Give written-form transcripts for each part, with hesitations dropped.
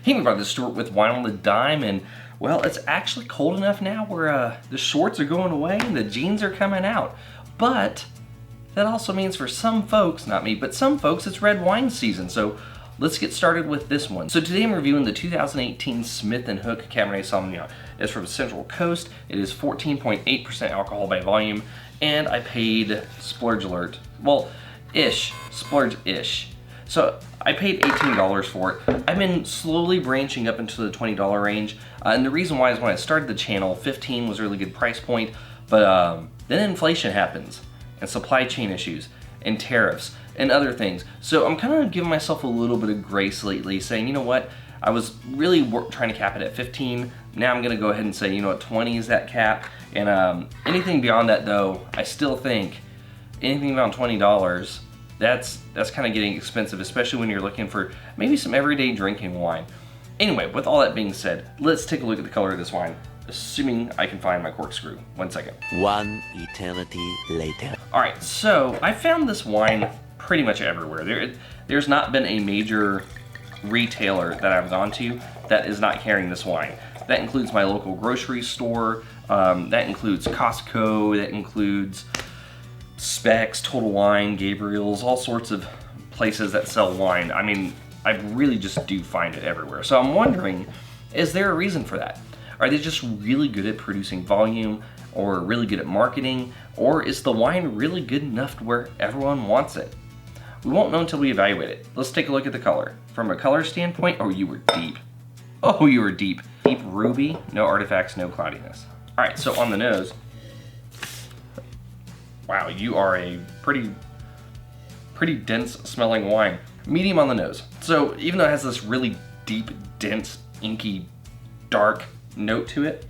Hey everybody, this is Stuart with Wine on the Dime, and well, it's actually cold enough now where the shorts are going away and the jeans are coming out. But that also means for some folks, not me, but some folks, it's red wine season. So let's get started with this one. So today I'm reviewing the 2018 Smith Hook Cabernet Sauvignon. It's from Central Coast. It is 14.8% alcohol by volume, and I paid, splurge alert, well, splurge-ish. So I paid $18 for it. I've been slowly branching up into the $20 range. And the reason why is when I started the channel, 15 was a really good price point, but then inflation happens, and supply chain issues, and tariffs, and other things. So I'm kind of giving myself a little bit of grace lately, saying, you know what, I was really trying to cap it at 15. Now I'm gonna go ahead and say, you know what, 20 is that cap. And anything beyond that though, I still think anything beyond $20, that's kind of getting expensive, especially when you're looking for maybe some everyday drinking wine. Anyway, with all that being said, let's take a look at the color of this wine, assuming I can find my corkscrew. 1 second. One eternity later. All right, so I found this wine pretty much everywhere. There's not been a major retailer that I've gone to that is not carrying this wine. That includes my local grocery store, that includes Costco, that includes Specs, Total Wine, Gabriel's, all sorts of places that sell wine. I mean, I really just do find it everywhere. So I'm wondering, is there a reason for that? Are they just really good at producing volume, or really good at marketing, or is the wine really good enough to where everyone wants it? We won't know until we evaluate it. Let's take a look at the color. From a color standpoint, oh, you were deep. Oh, you were deep. Deep ruby, no artifacts, no cloudiness. All right, so on the nose, wow, you are a pretty dense smelling wine. Medium on the nose. So even though it has this really deep, dense, inky, dark note to it,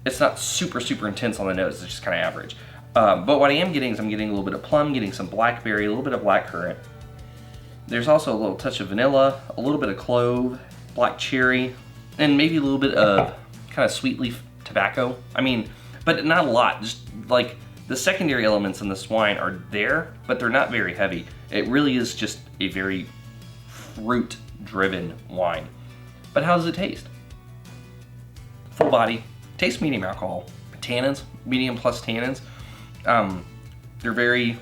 it's not super intense on the nose. It's just kind of average. But what I am getting is I'm getting a little bit of plum, getting some blackberry, a little bit of blackcurrant. There's also a little touch of vanilla, a little bit of clove, black cherry, and maybe a little bit of kind of sweet leaf tobacco. I mean, but not a lot. Just like the secondary elements in this wine are there, but they're not very heavy. It really is just a very fruit-driven wine. But how does it taste? Full body, tastes medium alcohol. Tannins, medium plus tannins. They're very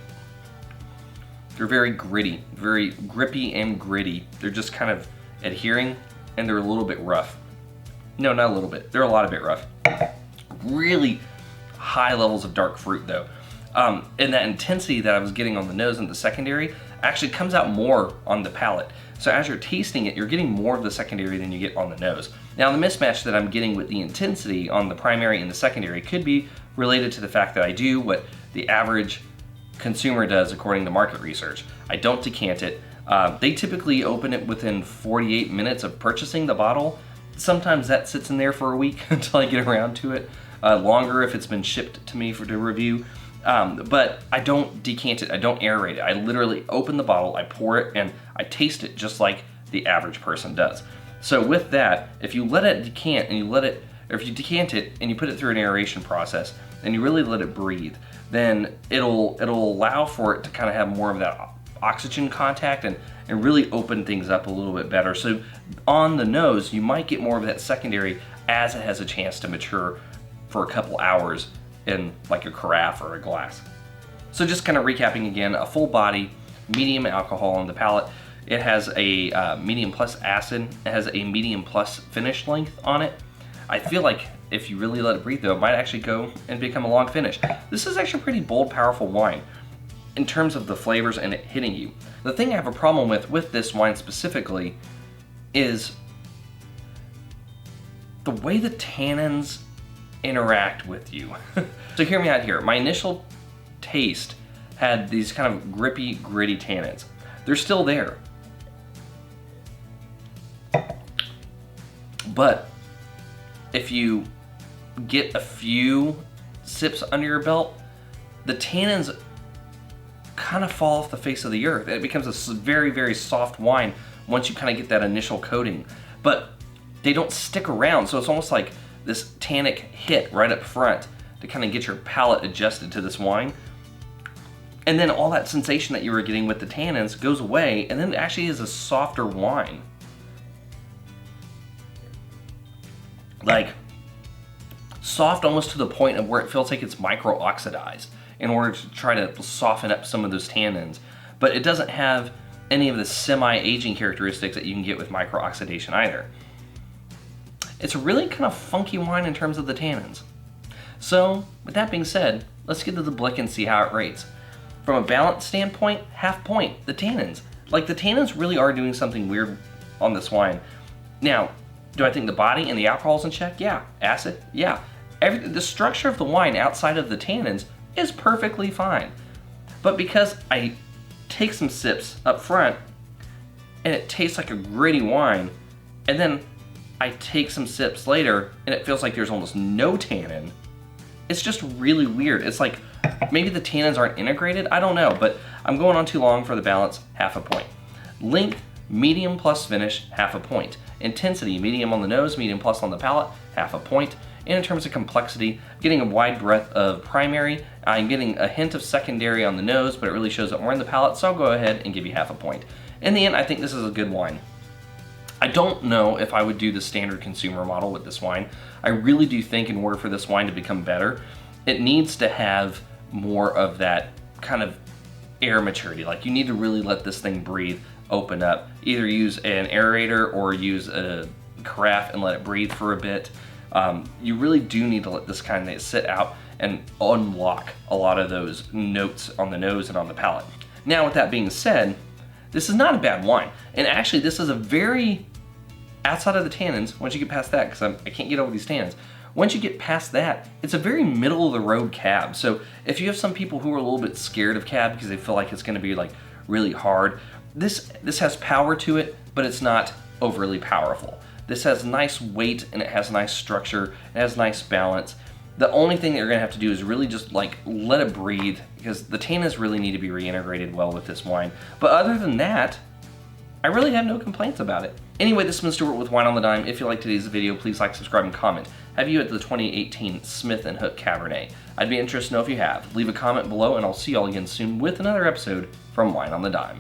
gritty, very grippy and gritty. They're just kind of adhering, and they're a little bit rough. No, not a little bit. They're a lot of bit rough. Really high levels of dark fruit though. And that intensity that I was getting on the nose and the secondary actually comes out more on the palate. So as you're tasting it, you're getting more of the secondary than you get on the nose. Now the mismatch that I'm getting with the intensity on the primary and the secondary could be related to the fact that I do what the average consumer does according to market research. I don't decant it. They typically open it within 48 minutes of purchasing the bottle. Sometimes that sits in there for a week until I get around to it. Longer if it's been shipped to me to review. But I don't decant it, I don't aerate it. I literally open the bottle, I pour it, and I taste it just like the average person does. So with that, if you let it decant and or if you decant it and you put it through an aeration process and you really let it breathe, then it'll allow for it to kind of have more of that oxygen contact and really open things up a little bit better. So on the nose, you might get more of that secondary as it has a chance to mature for a couple hours in like a carafe or a glass. So just kind of recapping again, a full body, medium alcohol on the palate. It has a medium plus acid. It has a medium plus finish length on it. I feel like if you really let it breathe though, it might actually go and become a long finish. This is actually a pretty bold, powerful wine in terms of the flavors and it hitting you. The thing I have a problem with this wine specifically is the way the tannins interact with you. So hear me out here. My initial taste had these kind of grippy, gritty tannins. They're still there. But if you get a few sips under your belt, the tannins kind of fall off the face of the earth. It becomes a very soft wine once you kind of get that initial coating. But they don't stick around, so it's almost like this tannic hit right up front to kind of get your palate adjusted to this wine. And then all that sensation that you were getting with the tannins goes away, and then it actually is a softer wine. like soft almost to the point of where it feels like it's micro-oxidized in order to try to soften up some of those tannins. But it doesn't have any of the semi-aging characteristics that you can get with micro-oxidation either. It's a really kind of funky wine in terms of the tannins. So, with that being said, let's get to the blick and see how it rates. From a balance standpoint, half point, the tannins. Like, the tannins really are doing something weird on this wine. Now, do I think the body and the alcohol's in check? Yeah. Acid? Yeah. The structure of the wine outside of the tannins is perfectly fine. But because I take some sips up front and it tastes like a gritty wine, and then I take some sips later and it feels like there's almost no tannin, it's just really weird. It's like maybe the tannins aren't integrated, I don't know, but I'm going on too long for the balance, half a point. Length, medium plus finish, half a point. Intensity, medium on the nose, medium plus on the palate, half a point. And in terms of complexity, I'm getting a wide breadth of primary. I'm getting a hint of secondary on the nose, but it really shows up more in the palate, so I'll go ahead and give you half a point. In the end, I think this is a good wine. I don't know if I would do the standard consumer model with this wine. I really do think in order for this wine to become better, it needs to have more of that kind of air maturity. Like, you need to really let this thing breathe, open up. Either use an aerator or use a carafe and let it breathe for a bit. You really do need to let this kind of sit out and unlock a lot of those notes on the nose and on the palate. Now, with that being said, this is not a bad wine. And actually, this is a very, outside of the tannins, once you get past that, because I can't get over these tannins, once you get past that, it's a very middle of the road cab. So if you have some people who are a little bit scared of cab because they feel like it's gonna be like really hard, this has power to it, but it's not overly powerful. This has nice weight and it has nice structure, it has nice balance. The only thing that you're gonna have to do is really just like let it breathe, because the tannins really need to be reintegrated well with this wine. But other than that, I really have no complaints about it. Anyway, this has been Stuart with Wine on the Dime. If you liked today's video, please like, subscribe, and comment. Have you at the 2018 Smith Hook Cabernet? I'd be interested to know if you have. Leave a comment below and I'll see y'all again soon with another episode from Wine on the Dime.